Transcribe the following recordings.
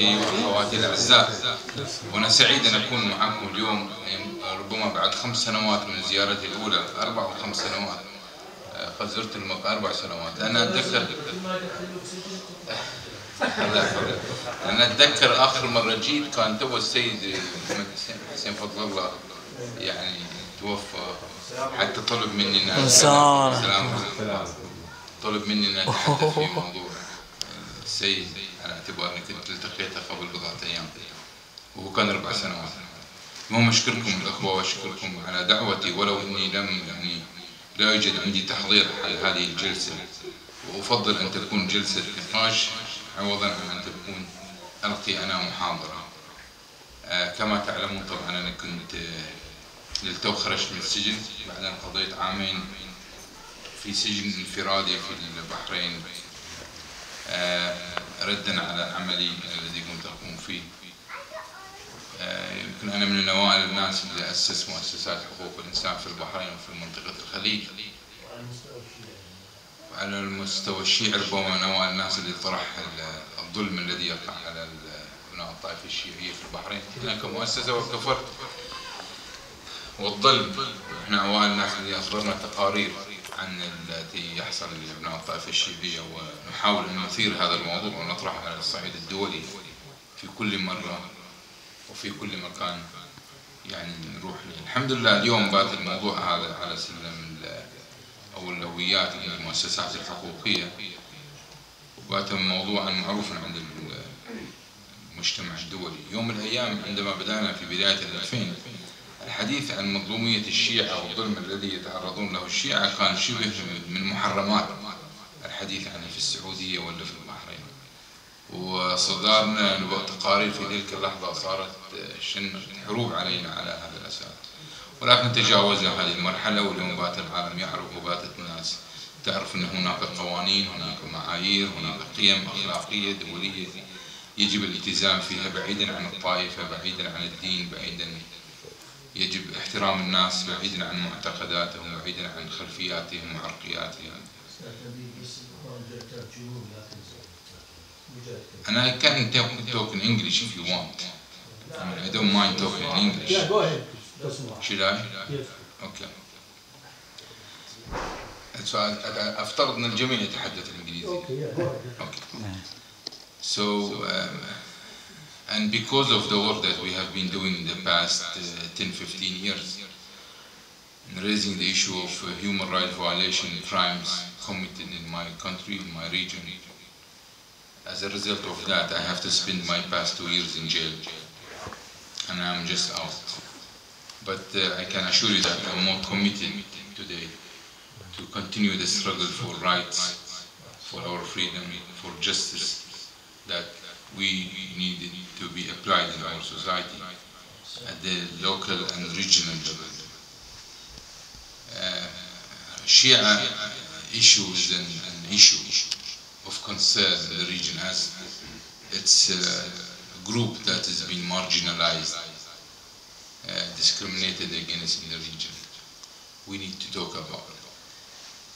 إخوتي وأخواتي الأعزاء، وأنا سعيد أن أكون معكم اليوم، ربما بعد 5 سنوات من زيارتي الأولى، 4 أو 5 سنوات، قد زرت المقر 4 سنوات. أنا أتذكر آخر مرة جيت كان تو السيد حسين فضل الله يعني توفى، حتى طلب مني أن طلب مني أن أتحدث في موضوع السيد، على اعتبار أني كنت التقيته قبل بضعة أيام وهو كان 4 سنوات. المهم أشكركم الأخوة وأشكركم على دعوتي، ولو أني لا يوجد عندي تحضير حول هذه الجلسة، وأفضل أن تكون جلسة نقاش عوضا عن أن تكون ألقي أنا محاضرة. كما تعلمون طبعا أنا كنت للتو خرجت من السجن بعد أن قضيت 2 عام في سجن انفرادي في البحرين، ردا على عملي الذي كنت أقوم فيه. يمكن أنا من الأوائل الناس اللي أسس مؤسسات حقوق الإنسان في البحرين وفي منطقة الخليج. وعلى المستوى الشيعي ربما من أوائل الناس اللي طرح الظلم الذي يقع على أبناء الطائفة الشيعية في البحرين. أنا كمؤسسة وكفرت والظلم، احنا أوائل الناس اللي أصدرنا تقارير عن الذي يحصل لأبناء الطائفة الشيعية، ونحاول أن نثير هذا الموضوع ونطرحه على الصعيد الدولي في كل مرة وفي كل مكان يعني نروح له. الحمد لله اليوم بات الموضوع هذا على سلم أولويات المؤسسات الحقوقية، وبات موضوعا معروفا عند المجتمع الدولي. يوم من الأيام عندما بدأنا في بداية 2000 الحديث عن مظلومية الشيعة والظلم الذي يتعرضون له الشيعة كان شبه من محرمات الحديث عنه في السعودية ولا في البحرين، وصدرنا تقارير في تلك اللحظة صارت حروب علينا على هذا الأساس. ولكن تجاوزنا هذه المرحلة، واليوم بات العالم يعرف وباتت الناس تعرف أن هناك قوانين، هناك معايير، هناك قيم أخلاقية دولية يجب الالتزام فيها بعيدا عن الطائفة، بعيدا عن الدين، بعيدا يجب احترام الناس بعيدا عن معتقداتهم، بعيدا عن خلفياتهم وعرقياتهم. And I can talk in English if you want. I mean, I don't mind talking in English. Yeah, go ahead. Should I? Yes. Okay. So أفترض أن الجميع يتحدث الإنجليزية. Okay, yeah, go ahead. Okay. So, and because of the work that we have been doing in the past 10-15 years, in raising the issue of human rights violation crimes committed in my country, in my region, as a result of that, I have to spend my past 2 years in jail, and I'm just out. But I can assure you that I'm more committed today to continue the struggle for rights, for our freedom, for justice that we needed to be applied in our society at the local and regional level. Shia issue is an issue of concern in the region, as it's a group that has been marginalized, discriminated against in the region. We need to talk about it.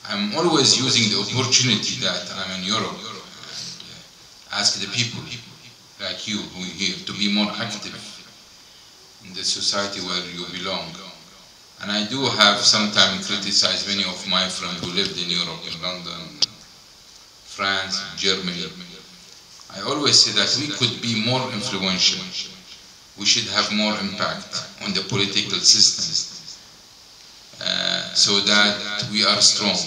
I'm always using the opportunity that I'm in Europe and ask the people like you who are here to be more active in the society where you belong. And I do have sometimes criticized many of my friends who lived in Europe, in London, France, Germany. I always say that we could be more influential. We should have more impact on the political system so that we are strong.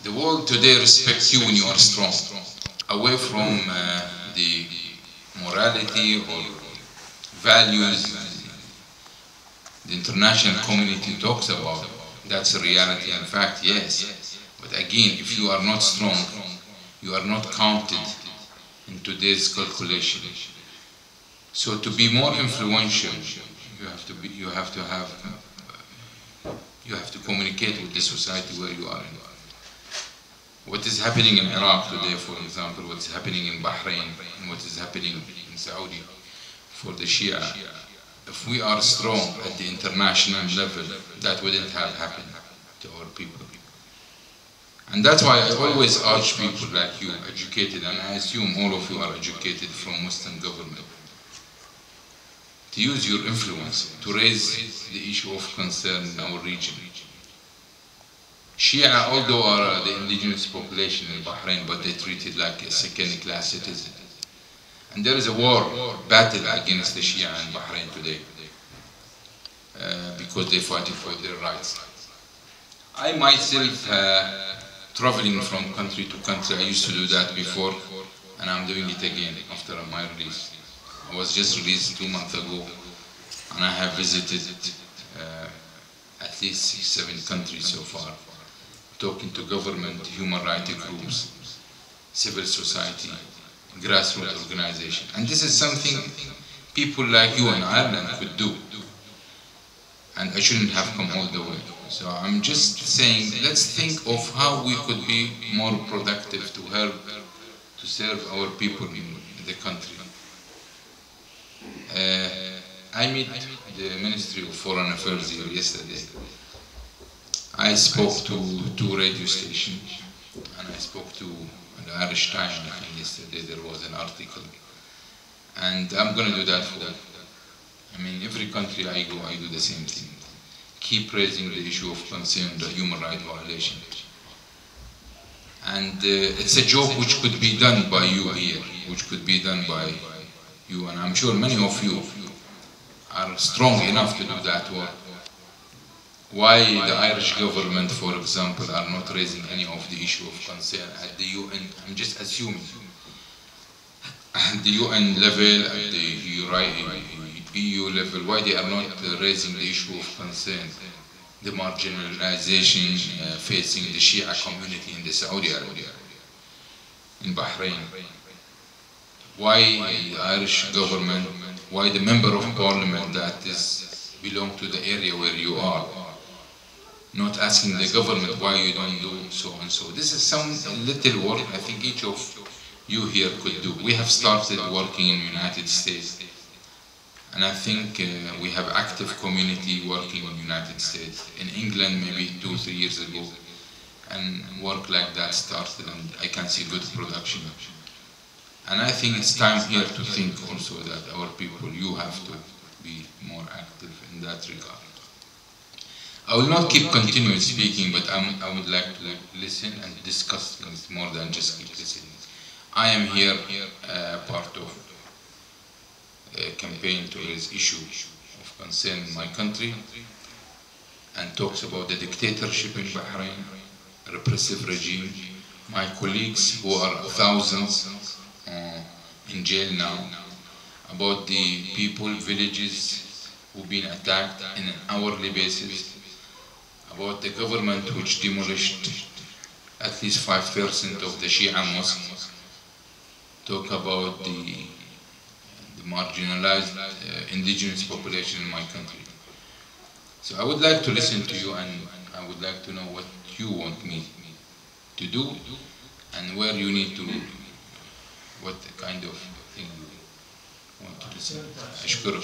The world today respects you when you are strong. Away from the morality or values the international community talks about, that's a reality and fact, yes. But again, if you are not strong, you are not counted in today's calculation. So to be more influential, you have to communicate with the society where you are in. What is happening in Iraq today, for example, what is happening in Bahrain, and what is happening in Saudi for the Shia, if we are strong at the international level, that wouldn't have happened to our people. And that's why I always urge people like you, educated, and I assume all of you are educated from Western government, to use your influence to raise the issue of concern in our region. Shia, although are the indigenous population in Bahrain, but they're treated like a second-class citizen. And there is a war, battle against the Shia in Bahrain today, because they're fighting for their rights. I myself, traveling from country to country, I used to do that before, and I'm doing it again after my release. I was just released 2 months ago, and I have visited at least 6-7 countries so far, talking to government, human rights groups, civil society, grassroots organization. And this is something people like you in Ireland could do. And I shouldn't have come all the way. So I'm just saying, let's think of how we could be more productive to help to serve our people in the country. I met the Ministry of Foreign Affairs here yesterday. I spoke to 2 radio stations, and I spoke to the Irish Times. I think yesterday there was an article. And I'm going to do that for, I mean, every country I go, I do the same thing. Keep raising the issue of concern, the human rights violation. And it's a job which could be done by you here, which could be done by you, and I'm sure many of you are strong enough to do that work. Why the Irish government, for example, are not raising any of the issue of concern at the UN? I'm just assuming. At the UN level, at the EU level, why they are not raising the issue of concern, the marginalization facing the Shia community in the Saudi Arabia, in Bahrain. Why the Irish government, why the member of parliament that is belong to the area where you are, not asking the government why you don't do so and so. This is some little work I think each of you here could do. We have started working in the United States, and I think we have active community working in the United States. In England maybe 2-3 years ago, and work like that started, and I can see good production. And I think it's time here to think also that our people, you have to be more active in that regard. I will not keep continuing speaking, but I would like to listen and discuss things more than just keep listening. I am here part of a campaign to raise issue of concern in my country, and talks about the dictatorship in Bahrain, repressive regime. My colleagues, who are thousands in jail now, about the people, villages who've been attacked in an hourly basis, about the government which demolished at least 5% of the Shia mosques, talk about the marginalized indigenous population in my country. So I would like to listen to you, and I would like to know what you want me to do, and where you need to, what kind of thing you want to listen. أشكرك.